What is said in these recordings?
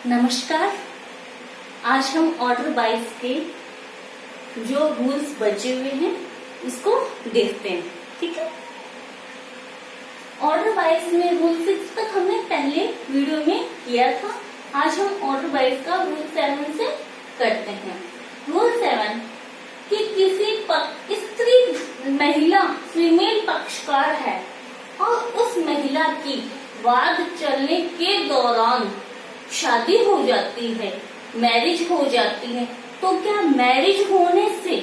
नमस्कार। आज हम ऑर्डर 22 के जो रूल्स बचे हुए हैं इसको देखते हैं। ठीक है, ऑर्डर 22 में रूल 6 तक हमने पहले वीडियो में किया था। आज हम ऑर्डर 22 का रूल 7 से करते हैं। रूल 7 कि किसी स्त्री महिला फीमेल पक्षकार है और उस महिला की वाद चलने के दौरान शादी हो जाती है, मैरिज हो जाती है, तो क्या मैरिज होने से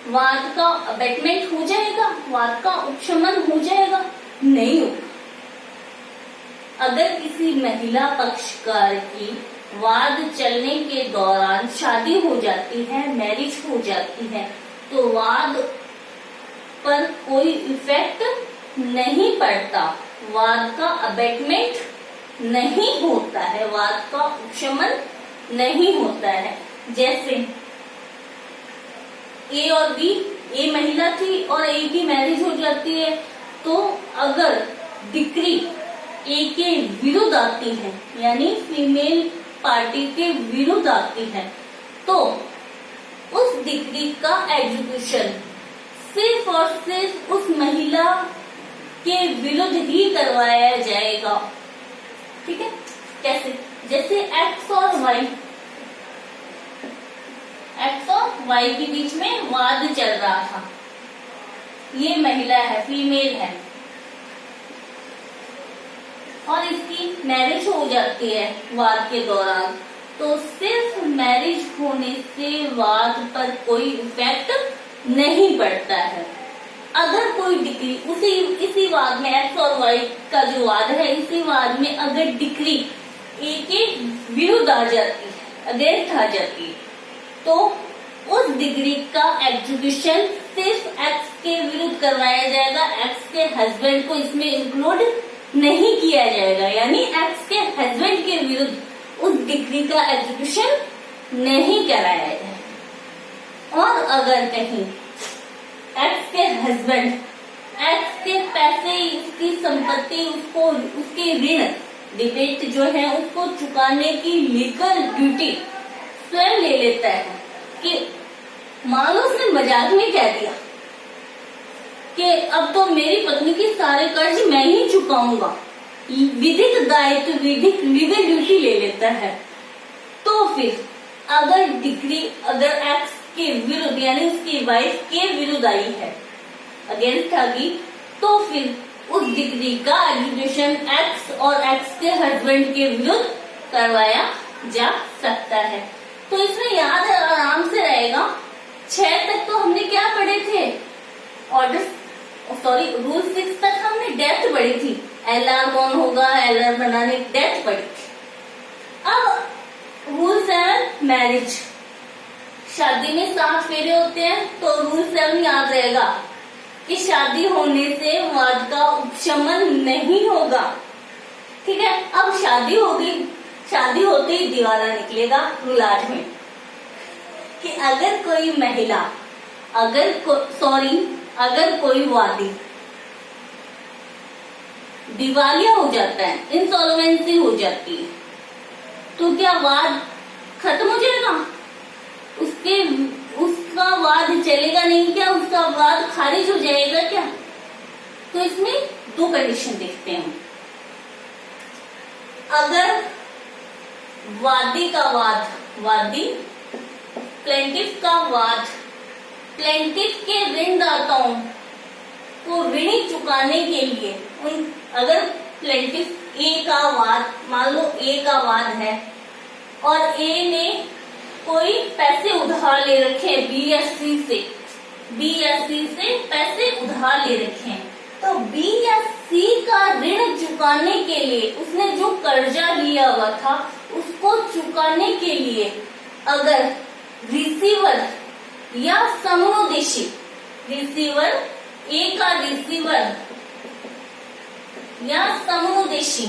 वाद का अबेटमेंट हो जाएगा, वाद का उपशमन हो जाएगा? नहीं होगा। अगर किसी महिला पक्षकार की वाद चलने के दौरान शादी हो जाती है, मैरिज हो जाती है, तो वाद पर कोई इफेक्ट नहीं पड़ता, वाद का अबेटमेंट नहीं होता है, वाद का उपशमन नहीं होता है। जैसे ए और बी, ए महिला थी और ए की मैरिज हो जाती है, तो अगर डिक्री ए के विरुद्ध आती है, यानी फीमेल पार्टी के विरुद्ध आती है, तो उस डिक्री का एग्जीक्यूशन सिर्फ और सिर्फ उस महिला के विरुद्ध ही करवाया जाएगा। ठीक है, कैसे? जैसे एक्स और वाई के बीच में वाद चल रहा था। ये महिला है, फीमेल है, और इसकी मैरिज हो जाती है वाद के दौरान, तो सिर्फ मैरिज होने से वाद पर कोई इफेक्ट नहीं पड़ता है। अगर कोई डिक्री इसी वाद में एक्स और वाई का जो वाद है, इसी वाद में अगर डिक्री ए के विरुद्ध आ जाती है, अगेंस्ट आ जाती है, तो उस डिग्री का एग्जीक्यूशन सिर्फ एक्स के विरुद्ध करवाया जाएगा, एक्स के हस्बैंड को इसमें इंक्लूड नहीं किया जाएगा, यानी एक्स के हस्बैंड के विरुद्ध उस डिग्री का एग्जीक्यूशन नहीं कराया जाएगा। और अगर कहीं एक्स के हस्बैंड एक्स के पैसे, उसकी संपत्ति, उसके ऋण डिबेट जो है उसको चुकाने की लीगल ड्यूटी स्वयं ले लेता है, कि मान लो उसने मजाक में कह दिया कि अब तो मेरी पत्नी की सारे कर्ज मैं ही चुकाऊंगा, विधिक दायित्व, विधिक लीगल ड्यूटी ले लेता है, तो फिर अगर डिक्री एक्स के विरुद्ध यानी उसकी वाइफ के विरुद्ध आई है, अगेंस्ट आ गई, तो फिर उस डिक्री का एग्जीक्यूशन एक्स और एक्स के हस्बैंड के विरुद्ध करवाया जा सकता है। तो इसमें याद आराम से रहेगा। 6 तक तो हमने क्या पढ़े थे? रूल 6 तक हमने डेप्थ पढ़ी थी, एलआर कौन होगा, एलआर बनाने डेप्थ पढ़ी थी। अब रूल 7 मैरिज, शादी में 7 फेरे होते हैं, तो रूल 7 याद रहेगा कि शादी होने से वाद का उपशमन नहीं होगा। ठीक है, अब शादी होगी, शादी होते ही दिवाला निकलेगा रूल 8 में, कि अगर कोई महिला, अगर कोई वादी दिवालिया हो जाता है, इंसॉल्वेंसी हो जाती है, तो क्या वाद खत्म हो जाएगा? उसका वाद चलेगा नहीं क्या? उसका वाद खारिज हो जाएगा क्या? तो इसमें 2 कंडीशन देखते हैं। अगर प्लेंटिफ का वाद प्लेंटिफ के ऋणदाताओं को ऋण चुकाने के लिए, अगर प्लेंटिफ ए का वाद, मान लो ए का वाद है और ए ने कोई पैसे उधार ले रखे हैं बी या सी से पैसे उधार ले रखे हैं, तो बी या सी का ऋण चुकाने के लिए, उसने जो कर्जा लिया हुआ था उसको चुकाने के लिए अगर रिसीवर या समनुदेशी, रिसीवर ए का रिसीवर या समनुदेशी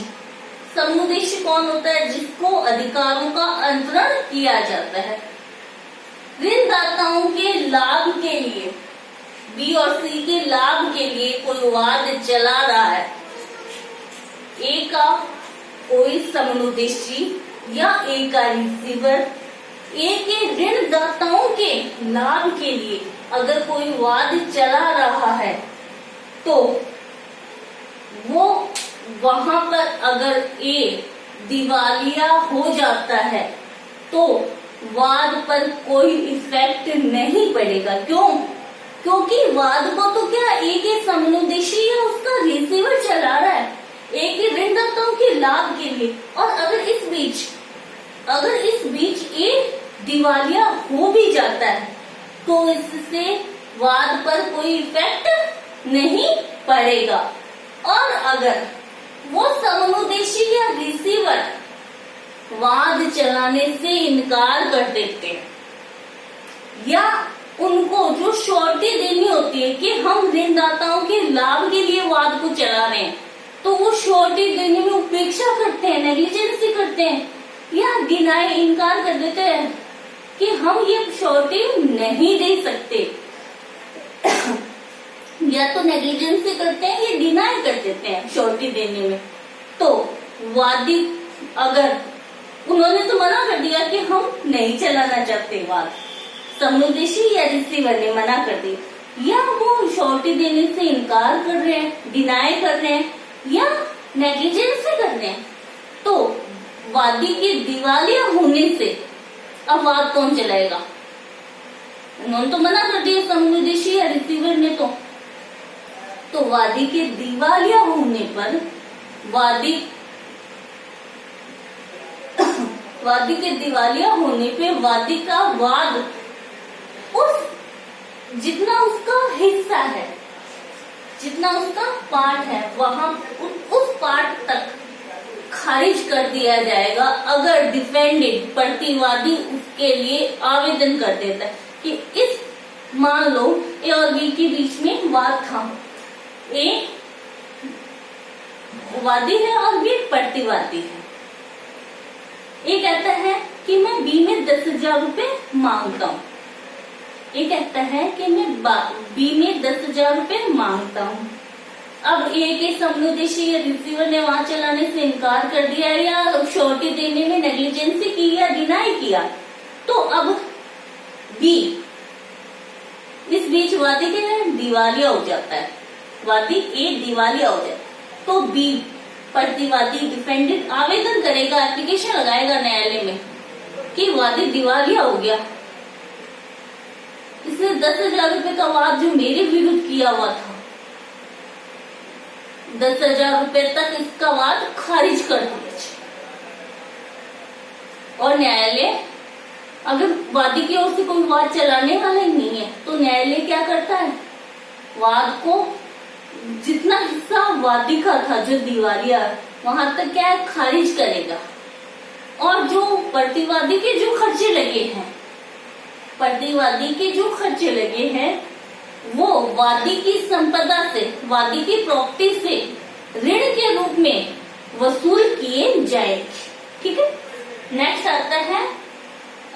कौन होता है? जिसको अधिकारों का अंतरण किया जाता है। ऋणदाताओं के लाभ के लिए, बी और सी के लाभ के लिए कोई वाद चला रहा है, ए का कोई समनुदेशी या ए का रिसीवर ए के ऋणदाताओं के लाभ के लिए अगर कोई वाद चला रहा है तो वो वहां पर अगर ए दिवालिया हो जाता है तो वाद पर कोई इफेक्ट नहीं पड़ेगा। क्यों? क्योंकि वाद को तो क्या एक समनुदेशी या उसका रिसीवर चला रहा है एक ही ऋणदाताओं के लाभ के लिए। और अगर इस बीच ए दिवालिया हो भी जाता है तो इससे वाद पर कोई इफेक्ट नहीं पड़ेगा। और अगर वो समनुदेशी या रिसीवर वाद चलाने से इनकार कर देते हैं या उनको जो श्योरिटी देनी होती है कि हम ऋणदाताओं के लाभ के लिए वाद को चला रहे हैं तो वो श्योरिटी देने में उपेक्षा करते हैं, नेग्लिजेंसी करते हैं या डिनाई इनकार कर देते हैं कि हम ये श्योरिटी नहीं दे सकते या तो नेग्लिजेंसी करते हैं या डिनाई कर देते हैं श्योरिटी देने में। तो वादी अगर उन्होंने तो मना कर दिया कि हम नहीं चलाना चाहते वाद, समनुदेशी या रिसीवर ने मना कर दी या वो श्योरिटी देने से इनकार कर रहे हैं, डिनाई कर रहे हैं या नेग्लिजेंसी कर रहे हैं, तो वादी के दिवालिया होने से अब वाद कौन चलाएगा? उन्होंने तो मना कर दिया समनुदेशी या रिसीवर ने। तो वादी के दिवालिया होने पर वादी के दिवालिया होने पे वादी का वाद जितना उसका हिस्सा है, जितना उसका पार्ट है वहां उस पार्ट तक खारिज कर दिया जाएगा अगर डिफेंडेड प्रतिवादी उसके लिए आवेदन कर देता है कि मान लो ए और बी के बीच में वाद था, ए वादी है और बी प्रतिवादी है। ए कहता है कि मैं बी में 10,000 रुपए मांगता हूँ, ए कहता है कि मैं बी में 10,000 रुपए मांगता हूँ। अब ए के समनुदेशी या रिसीवर ने वाद चलाने से इनकार कर दिया या श्योरिटी देने में नेग्लिजेंसी की या डिनाई किया, तो अब बी इस बीच वादी के दिवालिया हो जाता है, वादी ए दिवालिया हो जाए तो बी प्रतिवादी डिफेंडेड आवेदन करेगा, एप्लीकेशन लगाएगा न्यायालय में कि वादी दिवालिया हो गया, इसने 10,000 रुपए का वाद जो मेरे विरुद्ध किया हुआ था 10,000 रुपए तक इसका वाद खारिज कर दिया। और न्यायालय अगर वादी की ओर से कोई वाद चलाने वाला ही नहीं है तो न्यायालय क्या करता है, वाद को जितना हिस्सा वादी का था जो दिवालिया वहां तक क्या खारिज करेगा। और जो प्रतिवादी के जो खर्चे लगे हैं, प्रतिवादी के जो खर्चे लगे हैं वो वादी की संपदा से, वादी की प्रॉपर्टी से ऋण के रूप में वसूल किए जाएंगे। ठीक है। नेक्स्ट आता है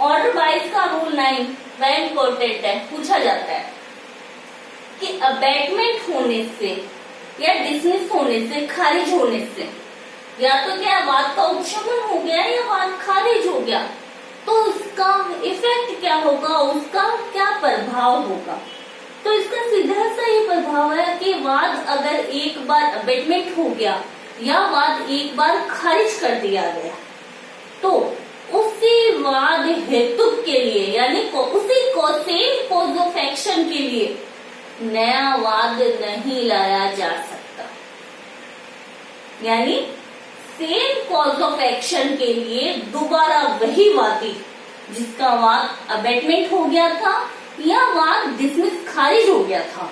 ऑर्डर 22 का रूल 9 वेरी इंपॉर्टेंट है, पूछा जाता है कि अबैटमेंट होने से या डिसमिस होने से, खारिज होने से या तो क्या वाद का उपशमन हो गया या वाद खारिज हो गया तो उसका इफेक्ट क्या होगा, उसका क्या प्रभाव होगा। तो इसका सीधा सा ये प्रभाव है कि वाद अगर एक बार अबैटमेंट हो गया या वाद एक बार खारिज कर दिया गया तो उसी वाद हेतु के लिए यानी उसी सेम कॉज ऑफ एक्शन के लिए नया वाद नहीं लाया जा सकता। यानी सेम कॉज ऑफ एक्शन के लिए दोबारा वही वादी जिसका वाद अबैटमेंट हो गया था या वाद डिसमिस खारिज हो गया था,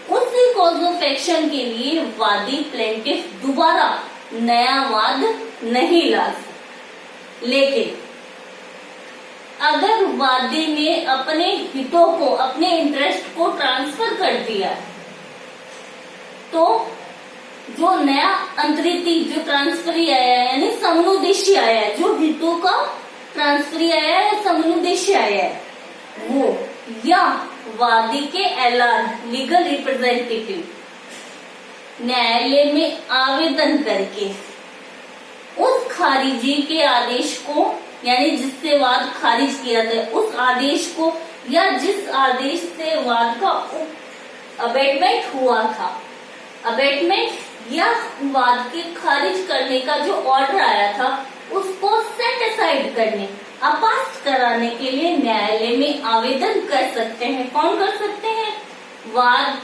उसी कॉज ऑफ एक्शन के लिए वादी प्लेंटिफ दोबारा नया वाद नहीं ला सकता। लेकिन अगर वादी ने अपने हितों को, अपने इंटरेस्ट को ट्रांसफर कर दिया तो जो नया अंतरिति जो ट्रांसफरी आया है यानी समनुदेशी आया है, जो हितों का ट्रांसफरी आया है, समनुदेशी आया है, वो या वादी के एलआर लीगल रिप्रेजेंटेटिव न्यायालय में आवेदन करके उस खारिजी के आदेश को, यानी जिससे वाद खारिज किया गया उस आदेश को, या जिस आदेश से वाद का अबेटमेंट हुआ था, अबेटमेंट या वाद के खारिज करने का जो ऑर्डर आया था उसको सेट असाइड करने, अपास्त कराने के लिए न्यायालय में आवेदन कर सकते हैं। कौन कर सकते हैं? वाद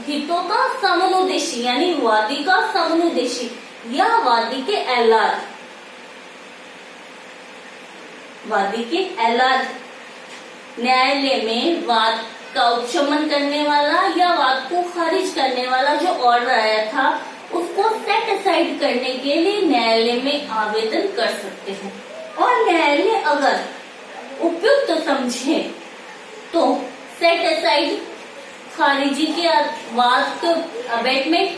हितों का समनुदेशी, यानी वादी का समनुदेशी या वादी के एलाज, वादी के एलाज न्यायालय में वाद का उपशमन करने वाला या वाद को खारिज करने वाला जो ऑर्डर आया था उसको सेट असाइड करने के लिए न्यायालय में आवेदन कर सकते हैं। और न्यायालय अगर उपयुक्त समझे तो सेट असाइड, खारिजी के वाद को अबेटमेंट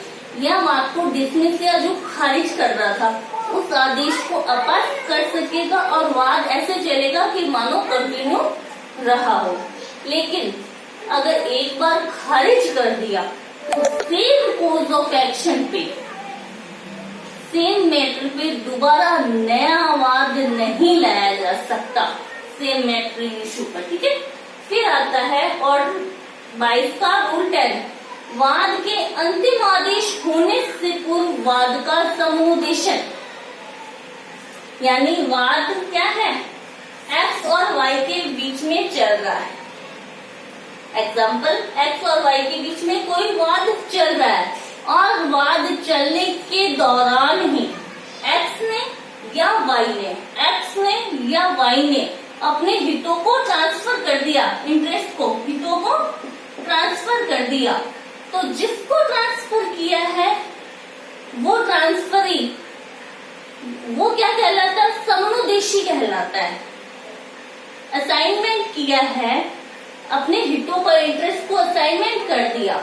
या वाद को डिसमिस या जो खारिज कर रहा था उस आदेश को अपास्त कर सकेगा और वाद ऐसे चलेगा कि मानो कंटिन्यू रहा हो। लेकिन अगर एक बार खारिज कर दिया तो सेम कोर्स ऑफ एक्शन पे, सेम मैटर पे दोबारा नया वाद नहीं लाया जा सकता, सेम मैटर इशू पर। ठीक है, फिर आता है ऑर्डर 22 का रूल 10, वाद के अंतिम आदेश होने से पूर्व वाद का समुदेशन, यानी वाद क्या है? एक्स और वाई के बीच में चल रहा है। एग्जाम्पल, एक्स और वाई के बीच में कोई वाद चल रहा है और वाद चलने के दौरान ही एक्स ने या वाई ने अपने हितों को ट्रांसफर कर दिया, इंटरेस्ट को, हितों को ट्रांसफर कर दिया, तो जिसको ट्रांसफर किया है वो ट्रांसफरी, वो क्या कहलाता है? समनुदेशी कहलाता है। असाइनमेंट किया है, अपने हितों पर इंटरेस्ट को असाइनमेंट कर दिया,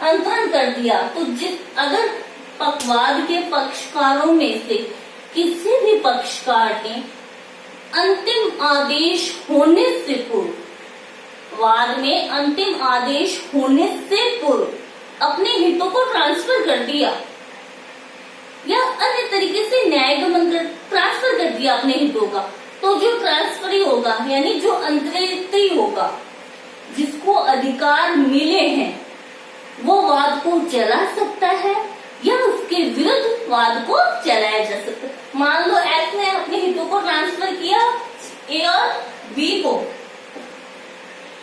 अंतरण कर दिया, तो अगर वाद के पक्षकारों में से किसी भी पक्षकार ने अंतिम आदेश होने से पूर्व, वाद में अंतिम आदेश होने से पूर्व अपने हितों को ट्रांसफर कर दिया या अन्य तरीके से न्यायगमन कर ट्रांसफर कर दिया अपने हितों का, तो जो ट्रांसफरी होगा यानी जो अंतरित होगा, जिसको अधिकार मिले हैं, वो वाद को चला सकता है या उसके विरुद्ध वाद को चलाया जा सकता है। मान लो एक्स ने अपने हितों को ट्रांसफर किया ए और बी को,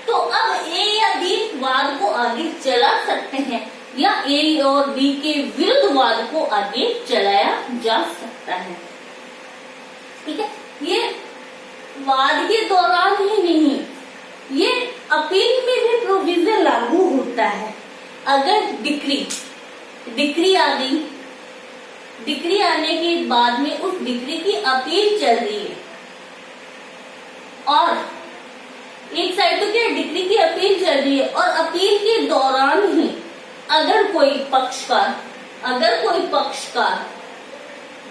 तो अब ए या बी वाद को आगे चला सकते हैं या ए और बी के विरुद्ध वाद को आगे चलाया जा सकता है। ठीक है, ये वाद के दौरान ही नहीं, ये अपील में भी प्रोविजन लागू होता है। अगर डिक्री आ गई, डिक्री आने के बाद में उस डिक्री की अपील चल रही है और एक साइड तो क्या डिक्री की अपील चल रही है और अपील के दौरान ही अगर कोई पक्षकार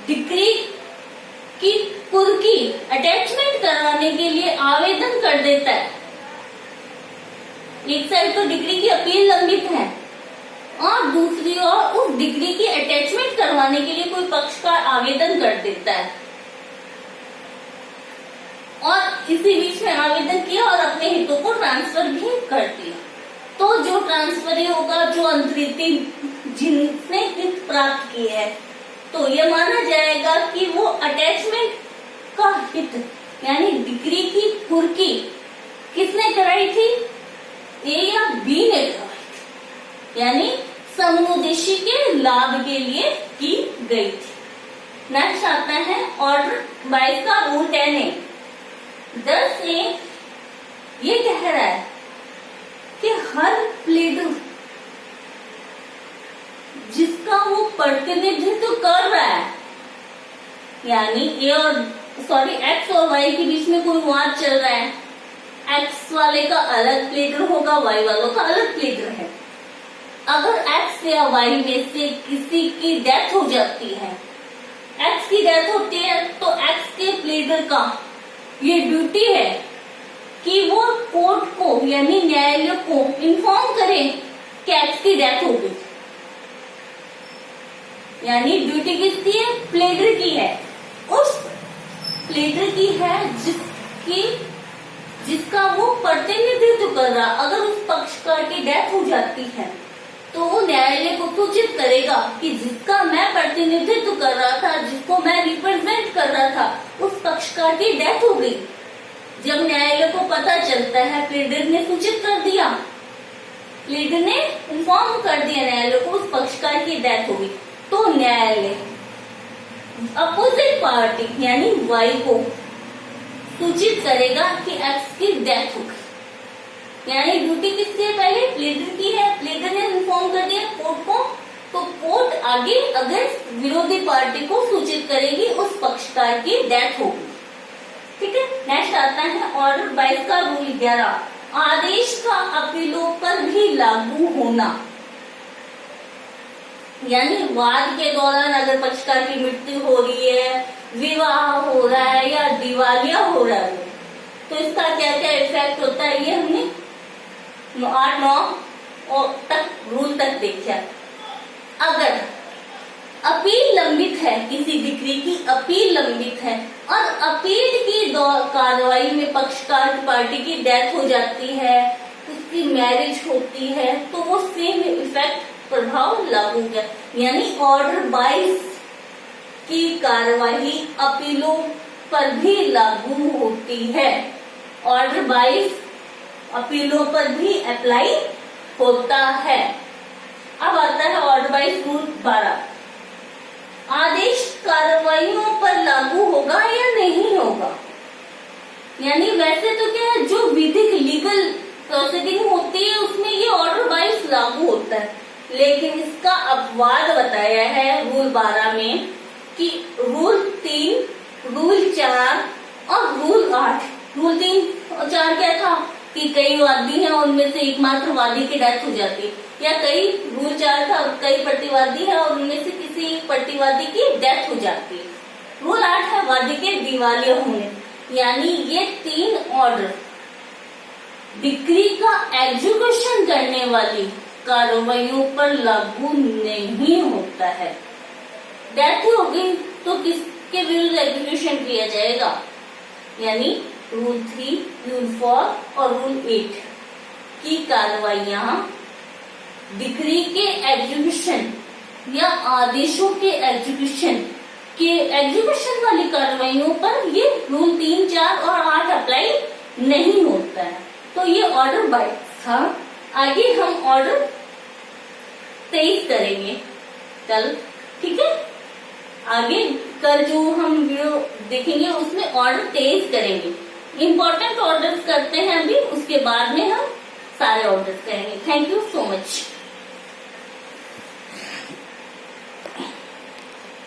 डिक्री की कुर्की अटैचमेंट करवाने के लिए आवेदन कर देता है, एक साइड तो डिक्री की अपील लंबित है और दूसरी ओर उस डिक्री की अटैचमेंट करवाने के लिए कोई पक्षकार आवेदन कर देता है और इसी बीच में आवेदन किया और अपने हितों को ट्रांसफर भी कर दिया, तो जो ट्रांसफर होगा, जो अंतरित जिसने हित प्राप्त किए है, तो ये माना जाएगा कि वो अटैचमेंट का हित यानी डिक्री की कुर्की किसने कराई थी? ए या बी ने कराई थी, यानी समनुदेशी के लाभ के लिए की गई थी। नेक्स्ट आता है ऑर्डर 22 का रूल 10A। 10A ये कह रहा है कि हर प्लीडर जिसका वो प्रतिनिधित्व कर रहा है, यानी एक्स और वाई के बीच में कोई वाद चल रहा है, एक्स वाले का अलग प्लीडर होगा, वाई वालों का अलग प्लीडर है। अगर एक्स या वाई में से किसी की डेथ हो जाती है, एक्स की डेथ होती है, तो एक्स के प्लीडर का ये ड्यूटी है कि वो कोर्ट को यानी न्यायालय को इन्फॉर्म करे कि एक्स की डेथ हो गई, यानी ड्यूटी किसकी है? प्लीडर की है। की है जिसका वो प्रतिनिधित्व कर रहा। अगर उस पक्षकार की डेथ हो जाती है तो वो न्यायालय को सूचित करेगा कि जिसका मैं प्रतिनिधित्व कर रहा था, जिसको मैं रिप्रेजेंट कर रहा था, उस पक्षकार की डेथ हो गई। जब न्यायालय को पता चलता है, प्लीडर ने सूचित कर दिया, प्लीडर ने इन्फॉर्म कर दिया न्यायालय को उस पक्षकार की डेथ हो गई, तो न्यायालय अपोजिट पार्टी यानी वाई को सूचित करेगा कि एक्स की डेथ हो गई। यानी ड्यूटी किसकी है? पहले प्लीडर की है। प्लीडर ने इन्फॉर्म कर दिया कोर्ट को, तो कोर्ट आगे अगेंस्ट विरोधी पार्टी को सूचित करेगी उस पक्षकार की डेथ हो गई। ठीक है। नेक्स्ट आता है ऑर्डर 22 का रूल 11, आदेश का अपीलों पर भी लागू होना। यानी वाद के दौरान अगर पक्षकार की मृत्यु हो रही है, विवाह हो रहा है या दिवालिया हो रहा है, तो इसका क्या क्या इफेक्ट होता है ये हमने 8-9 तक रूल तक देखा। अगर अपील लंबित है, किसी डिक्री की अपील लंबित है और अपील की कार्रवाई में पक्षकार पार्टी की डेथ हो जाती है, उसकी मैरिज होती है, तो वो सेम इफेक्ट प्रभाव लागू किया। यानी ऑर्डर 22 की कार्यवाही अपीलों पर भी लागू होती है। ऑर्डर 22 अपीलों पर भी अप्लाई होता है। अब आता है ऑर्डर 22 रूल 12, आदेश कार्रवाइयों पर लागू होगा या नहीं होगा। यानी वैसे तो क्या है, जो विधिक लीगल प्रोसीडिंग होती है उसमें ये ऑर्डर 22 लागू होता है, लेकिन इसका अपवाद बताया है रूल 12 में कि रूल 3, रूल 4 और रूल 8। रूल 3 और 4 क्या था कि कई वादी हैं, उनमें से एकमात्र वादी की डेथ हो जाती है, या कई रूल 4 था कई प्रतिवादी है और उनमें से किसी प्रतिवादी की डेथ हो जाती है। रूल 8 है वादी के दिवालिया होने। यानी ये 3 ऑर्डर डिक्री का एग्जीक्यूशन करने वाली कार्रवाइयों पर लागू नहीं होता है। डेथ हो गई तो किसके विरुद्ध एग्जीक्यूशन किया जाएगा? यानी रूल 3, रूल 4 और रूल 8 की कार्रवाइयां डिक्री के एग्जीक्यूशन या आदेशों के एग्जीक्यूशन वाली कार्रवाइयों पर ये रूल 3, 4 और 8 अप्लाई नहीं होता है। तो ये ऑर्डर 22 था। आगे हम ऑर्डर 23 करेंगे कल। ठीक है। आगे कल जो हम वीडियो देखेंगे उसमें ऑर्डर 23 करेंगे। इंपॉर्टेंट ऑर्डर्स करते हैं अभी, उसके बाद में हम सारे ऑर्डर्स करेंगे। Thank you so much.